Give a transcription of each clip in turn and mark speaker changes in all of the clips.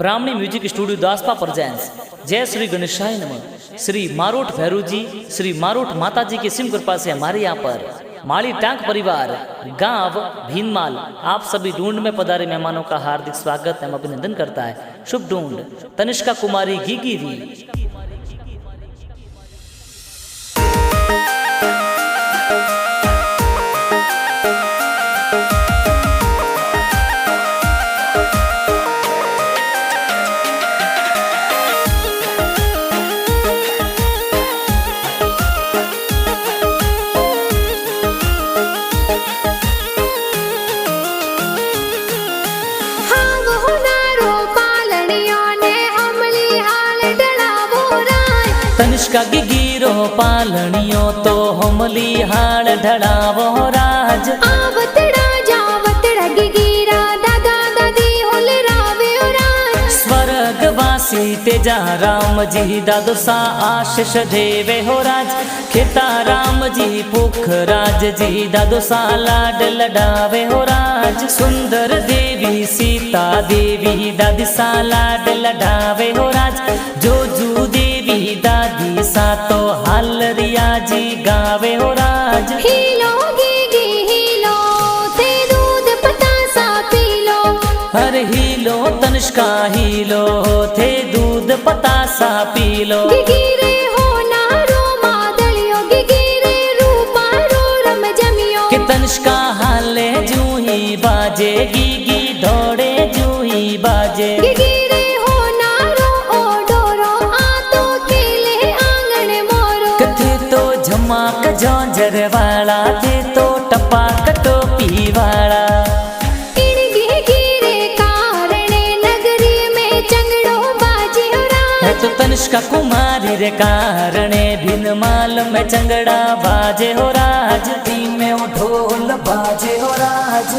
Speaker 1: ब्राह्मणी music studio Daspa presence जय श्री गणेशाय नमः। श्री मारोट भैरू जी, श्री मारोट माता जी की सिम कृपा से हमारे यहाँ पर माली टांक परिवार गांव भीनमाल आप सभी ढूंढ में पधारे मेहमानों का हार्दिक स्वागत एवं अभिनंदन करता है। शुभ ढूंढ तनिष्का कुमारी गिगिरी। तनिष्का गिगिरो पालनियो तो हमली हाल ढड़ावो राज।
Speaker 2: आवतड़ा जावतड़ा गिगिरा दादा दादी होले रावे राज।
Speaker 1: स्वर्गवासी तेजा राम जी दादो सा आशीष देवे हो राज। खेता राम जी पुख राज जी दादो सा लाड लडावे हो राज। सुंदर देवी सीता देवी दादी सा लाड लडावे हो राज। जोजू देवी दादी सा तो हाल रियाजी गावे हो राज।
Speaker 2: हीलो गिगी हीलो थे दूध पतासा पीलो।
Speaker 1: हर हीलो तनिष्का हीलो थे दूध पतासा पीलो।
Speaker 2: गिगिरे हो नारो मादलियो गिगिरे रूपा रो रम जमियो।
Speaker 1: कि तनिष्का हाले जूही बाजे गिगी दौड़े जूही बाजे।
Speaker 2: गिगिरे हो नारो ओ डोरो आ तो खेले आंगन मोरो।
Speaker 1: कथे तो झमाक झोंझर वाला थे तो टपाक टोपी वाला।
Speaker 2: इन गिगिरे कारणे नगरी में चंगड़ो बाजे हो राज।
Speaker 1: है तो तनिष्का कुमारी रे कारणे भीनमाल में चंगड़ा बाजे हो राज। ती में वो ढोल बाजे हो राज।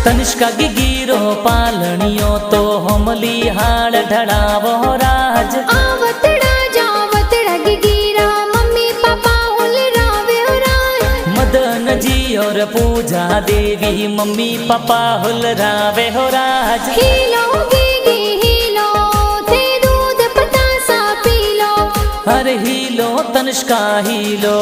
Speaker 1: तनिष्का गिगिरो पालनियो तो हमली हाल ढड़ावो राज।
Speaker 2: आवतड़ा जावतड़ा गिगिरा मम्मी पापा होल रावे हो राज।
Speaker 1: मदन जी और पूजा देवी मम्मी पापा हुल रावे हो राज।
Speaker 2: हीलो गिगी हीलो थे दूध पतासा पीलो।
Speaker 1: हर हीलो तनिष्का हीलो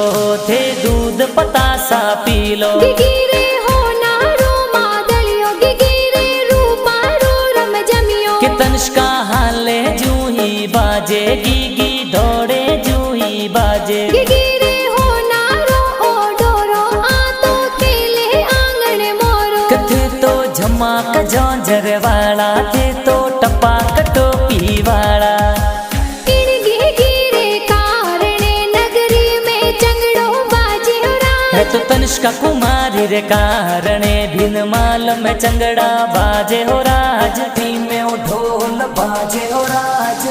Speaker 1: थे दूध पतासा पीलो।
Speaker 2: गिगिरे हो नारो मादलियो गिगिरे रूपा रो रम जमियो।
Speaker 1: कि तनिष्का हाले जूही बाजे गिगी दौड़े जूही बाजे।
Speaker 2: गिगिरे हो नारो ओ डोरो आ तो खेले आंगन मोरो।
Speaker 1: कथे तो झमाक झोंझर वाला थे तो टपाक टोपी वाला।
Speaker 2: इन गिगिरे कारणे नगरी में चंगड़ो बाजे हो राज।
Speaker 1: है तो तनिष्का कुमारी रे कारणे भीनमाल में चंगड़ा बाजे हो राज। ती में वो ढोल बाजे हो राज।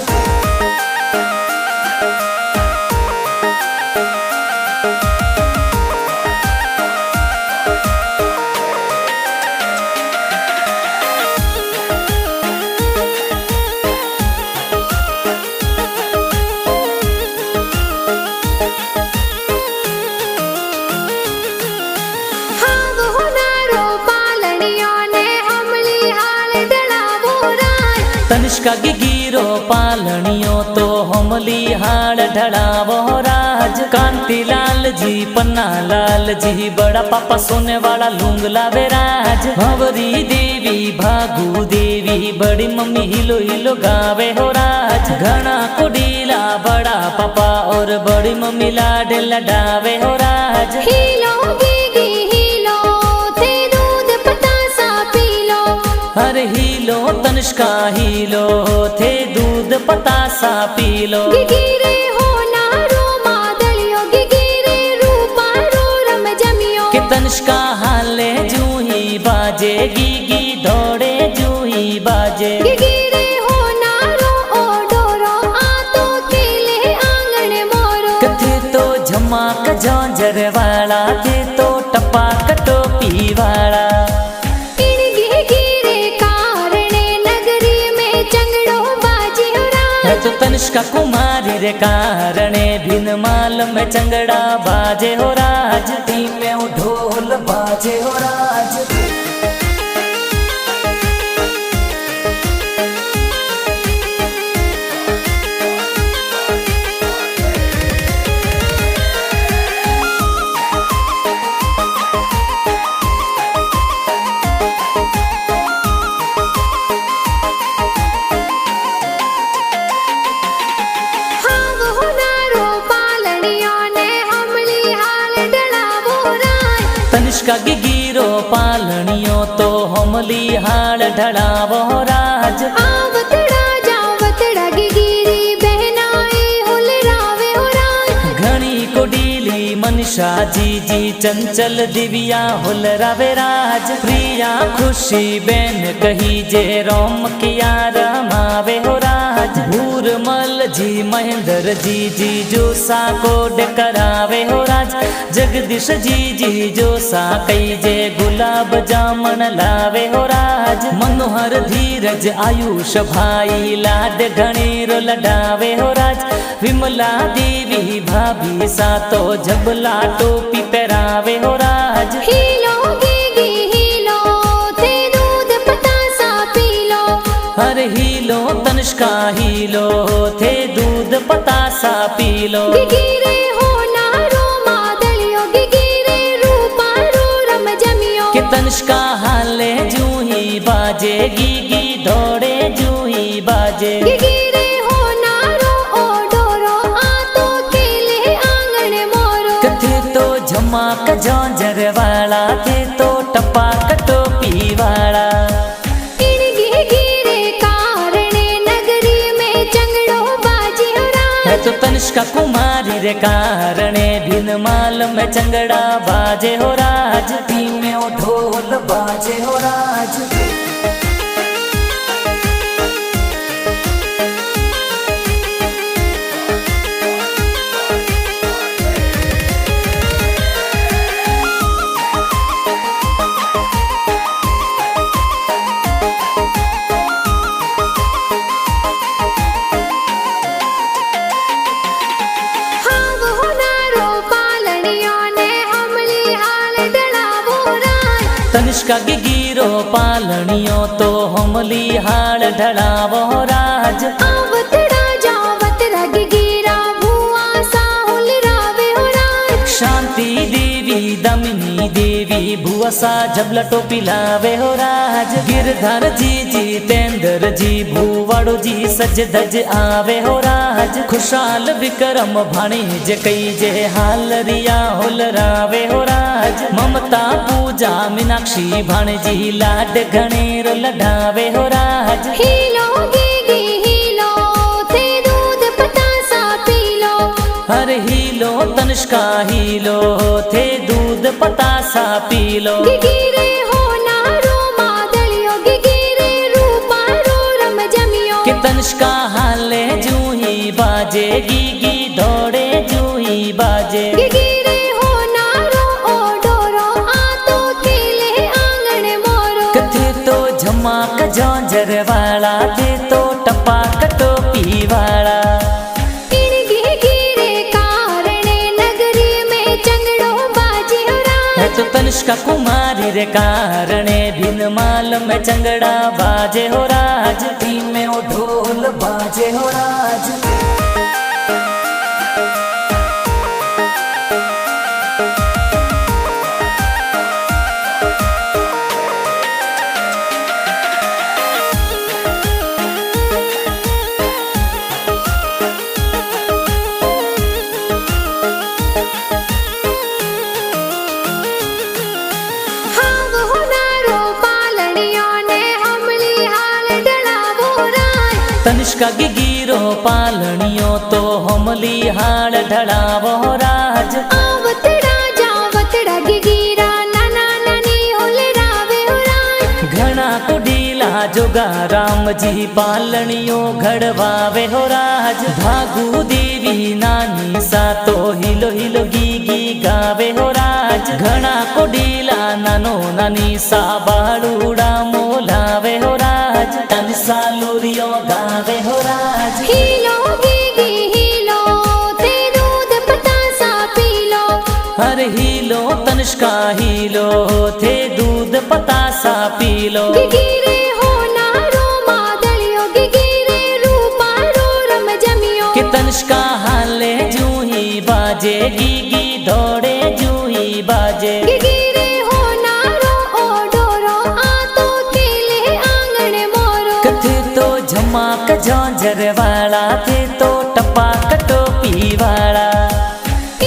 Speaker 1: तनिष्का गिगिरो पालनियो तो हमली हाल ढड़ावो राज। कांति लाल जी पन्ना लाल जी बड़ा पापा सोने वाला लूंग लावे राज। भंवरी देवी भागू देवी बड़ी मम्मी हिलो हिलो गावे हो राज। घना कुडीला बड़ा पापा और बड़ी मम्मी लाड लडावे हो राज।
Speaker 2: हीलो गिगी हीलो थे दूध पतासा पीलो।
Speaker 1: हर हीलो तनिष्का हीलो थे दूध पतासा पीलो।
Speaker 2: गिगिरे हो नारो मादलियो गिगिरे रूपा रो रम जमियो।
Speaker 1: कि तनिष्का हाले जूही बाजे गिगी दौड़े जूही बाजे।
Speaker 2: गिगिरे हो नारो ओ डोरो आ तो
Speaker 1: जोंजर वाला थे तो टप्पा टोपी वाला। तो तनिष्का कुमारी रे कारणे बिन माल में चंगड़ा बाजे हो राज, टीम में ढोल बाजे हो राज। तनिष्का गिगिरो पालनियो तो हमली हाल ढड़ावो राज।
Speaker 2: आवतड़ा जावतड़ा गिगिरी बहनाए हुलरावे हो राज।
Speaker 1: घणी को डीली मनीषा जी जी चंचल दिव्या हुलरावे राज। प्रिया खुशी बेन कही जे रोम किया रमावे हो राज। भूरमल जी महेंद्र जी जी जो सा को करावे हो राज। जगदीश जी जी जो सा कई जे गुलाब जामन लावे हो राज। मनोहर धीरज आयुष भाई लाड घणेरो लडावे हो राज। विमला देवी भाभी सा तो जबला टोपी पहरावे हो राज।
Speaker 2: हीलो गिगी हीलो थे दूध पतासा पीलो।
Speaker 1: हर हीलो तनिष्का हीलो थे दूध पतासा पीलो।
Speaker 2: गिगिरे हो नारो मादलियो गिगिरे रूपा रो रम जमियो।
Speaker 1: के तनिष्का हाले जूही बाजे गिगी दौड़े जूही बाजे।
Speaker 2: गिगिरे हो नारो ओ डोरो आ तो खेले आंगन मोरो।
Speaker 1: कथे तो झमाक जोंजर वाला थे तो टप्पा टोपी वाला। तो तनिष्का कुमारी रे कारणे बिन माल में चंगड़ा बाजे हो राज, टीम में ढोल बाजे हो राज। तनिष्का गिगिरो पालनियो तो हमली हाल ढड़ावो राज।
Speaker 2: आवतड़ा जावतड़ा गिगिरा भुआ सा हुलरावे हो राज।
Speaker 1: शांति देवी दमिनी देवी भुआ सा जबला टोपी लावे हो राज। गिरधर जी जितेंद्र जी भूवाड़ो जी सज धज आवे हो राज। खुशाल विक्रम भाणेज कई जे हाल रिया हुलरावे हो राज। ममता पूजा मीनाक्षी भाणजी लाड घणेरो लडावे हो राज।
Speaker 2: हीलो गिगी हीलो थे दूध पतासा पीलो।
Speaker 1: हर हीलो तनिष्का हीलो थे दूध पतासा पीलो।
Speaker 2: गिगिरे हो नारो मादलियो गिगिरे रूपा रो रम जमियो।
Speaker 1: के तनिष्का हाले जूही बाजे गिगी दौड़े जूही बाजे।
Speaker 2: गिगिरे हो नारो ओ डोरो आ तो खेले आंगन मोरो।
Speaker 1: कथे तो झमाक जोंजर वाला थे तो टप्पा टोपी वाला। तो तनिष्का कुमारी रे कारणे बिन माल में चंगड़ा बाजे हो राज, टीम में ढोल बाजे हो राज। तनिष्का गिगिरो पालनियो तो हमली हाल ढड़ावो राज।
Speaker 2: आवतड़ा जावतड़ा गिगिरा नाना नानी हुलरावे हो राज।
Speaker 1: घना को डीला जोगा राम जी पालनियो घड़वावे हो राज। भागु देवी नानी सा तो हिलो हिलो गी गी गावे हो राज घना कोडीला नानो नानी सा बाळूड़ा मोलावे हो राज तन सालूरियो गावे हो राज
Speaker 2: हीलो गीगी हीलो ते दूध पतासा पीलो
Speaker 1: हर हीलो तनिष्का हीलो थे दूध पतासा पीलो
Speaker 2: गिगिरे हो नारो मादलियो गिगिरे रूपा रो रम जमियो
Speaker 1: कि तनिष्का हाले जूही बाजे गीगी दौड़े जूही बाजे
Speaker 2: गिगिरे हो नारो ओ डोरो आ तो केले आंगण मोरो
Speaker 1: कथे तो झमाक झांझर वाला थे तो टपाक टोपी वाला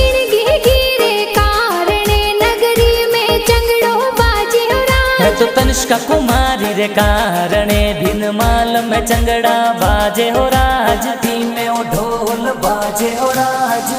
Speaker 2: इन गिगिरे कारणे नगरी में चंगड़ो बाजे हो राज
Speaker 1: है तो तनिष्का कुमारी रे कारणे भिन माल में चंगड़ा बाजे हो राज थी में ओ ढोल बाजे हो राज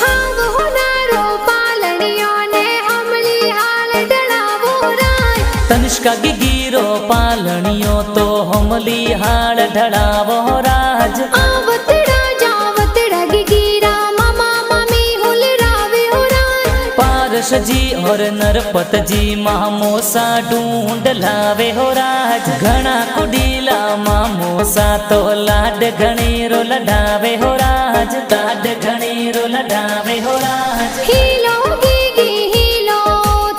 Speaker 2: हाव हो नारो पालनियो ने हमली हाल डलावो राज
Speaker 1: तनिष्का गिगिरो पालनियो तो हमली हाल ढड़ावो राज
Speaker 2: आवतड़ा जावतड़ा गिगिरा मामा मामी हुलरावे हो राज
Speaker 1: पारस जी और नरपत जी मामोसा ढूंढ लावे हो राज घना कुडीला मामोसा तो लाड घणीरो लडावे हो राज लाड घणीरो लडावे हो राज
Speaker 2: हीलो गीगी हीलो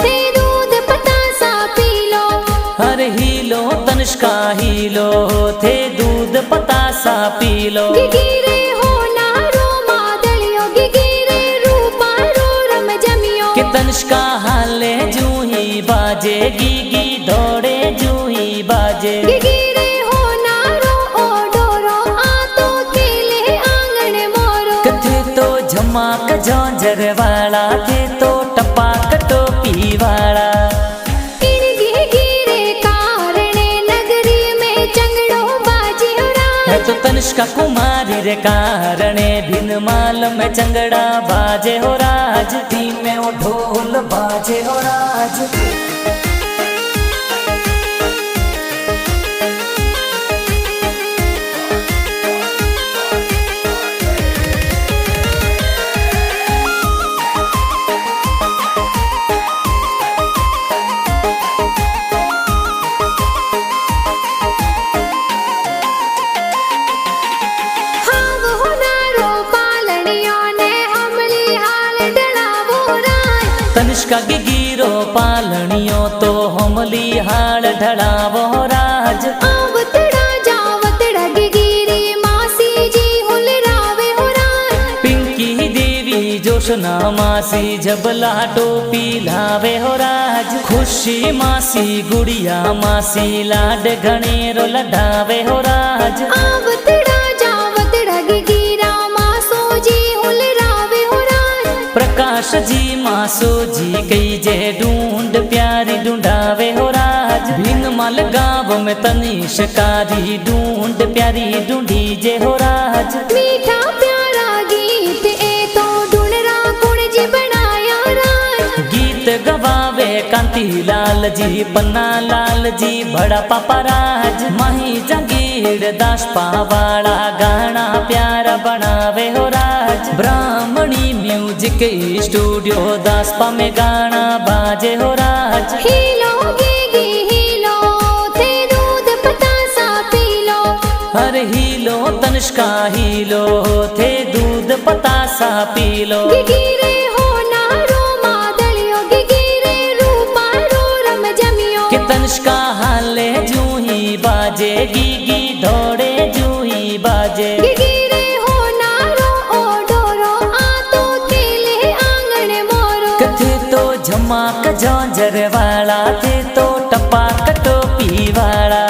Speaker 2: ते दूध पतासा पीलो
Speaker 1: हर हीलो तनिष्का हीलो थे दूध पतासा पीलो
Speaker 2: गिगिरे हो नारो मादलियो गिगिरे रूपा रो रम जमियो
Speaker 1: कि तनिष्का हाले जूही बाजे गीगी दौड़े जूही बाजे
Speaker 2: गिगिरे हो नारो ओ डोरो आ तो केले आंगण मोरो
Speaker 1: कथे तो झमाक झांझर वाला थे तो टपाक टोपी वाला
Speaker 2: इन गिगिरे कारणे नगरी में चंगड़ो बाजे हो राज
Speaker 1: है तो तनिष्का कुमारी रे कारणे भिन माल में चंगड़ा बाजे हो राज थी में ओ ढोल बाजे हो राज
Speaker 2: हाव हो नारो पालनियो ने हमली हाल डलावो राज
Speaker 1: तनिष्का गिगिरो पालनियो तो हमली हाल ढड़ावो राज
Speaker 2: आवतड़ा जावतड़ा गिगिरी मासी जी हुलरावे हो राज
Speaker 1: पिंकी देवी जोशना मासी झबला टोपी लावे हो राज खुशी मासी गुड़िया मासी लाड घणेरो लडावे हो राज
Speaker 2: आवतड़ा जावतड़ा गिगिरा मासो जी हुलरावे हो राज
Speaker 1: प्रकाश जी मासो जी कई जे ढूंढ प्यारी ढूंढावे हो राज भिन माल गाँव में तनिष कारी ढूंढ प्यारी ढूंढी जे हो राज
Speaker 2: मीठा प्यारा गीत ए तो ढूंढरा गुण जी बनाया राज
Speaker 1: गीत गवावे कांति लाल जी पन्ना लाल जी बड़ा पापा राज माही जंगीर दास पावाड़ा गाना प्यारा बनावे हो राज ब्राह्मणी म्यूजिक स्टूडियो दासपा में गाना बाजे हो राज
Speaker 2: हीलो गीगी हीलो ते दूध पतासा पीलो
Speaker 1: हर हीलो तनिष्का हीलो थे दूध पतासा पीलो
Speaker 2: गिगिरे हो नारो मादलियो गिगिरे रूपा रो रम जमियो
Speaker 1: कि तनिष्का हाले जूही बाजे गीगी दौड़े जूही बाजे
Speaker 2: गिगिरे हो नारो ओ डोरो आ तो केले आंगण मोरो
Speaker 1: कथे तो झमाक झांझर वाला थे तो टपाक टोपी वाला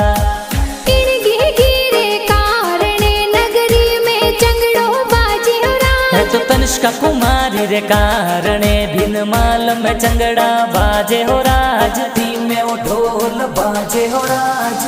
Speaker 2: इन गिगिरे कारणे नगरी में चंगड़ो बाजे हो राज
Speaker 1: है तो तनिष्का कुमारी रे कारणे भिन माल में चंगड़ा बाजे हो राज थी में ओ ढोल बाजे हो राज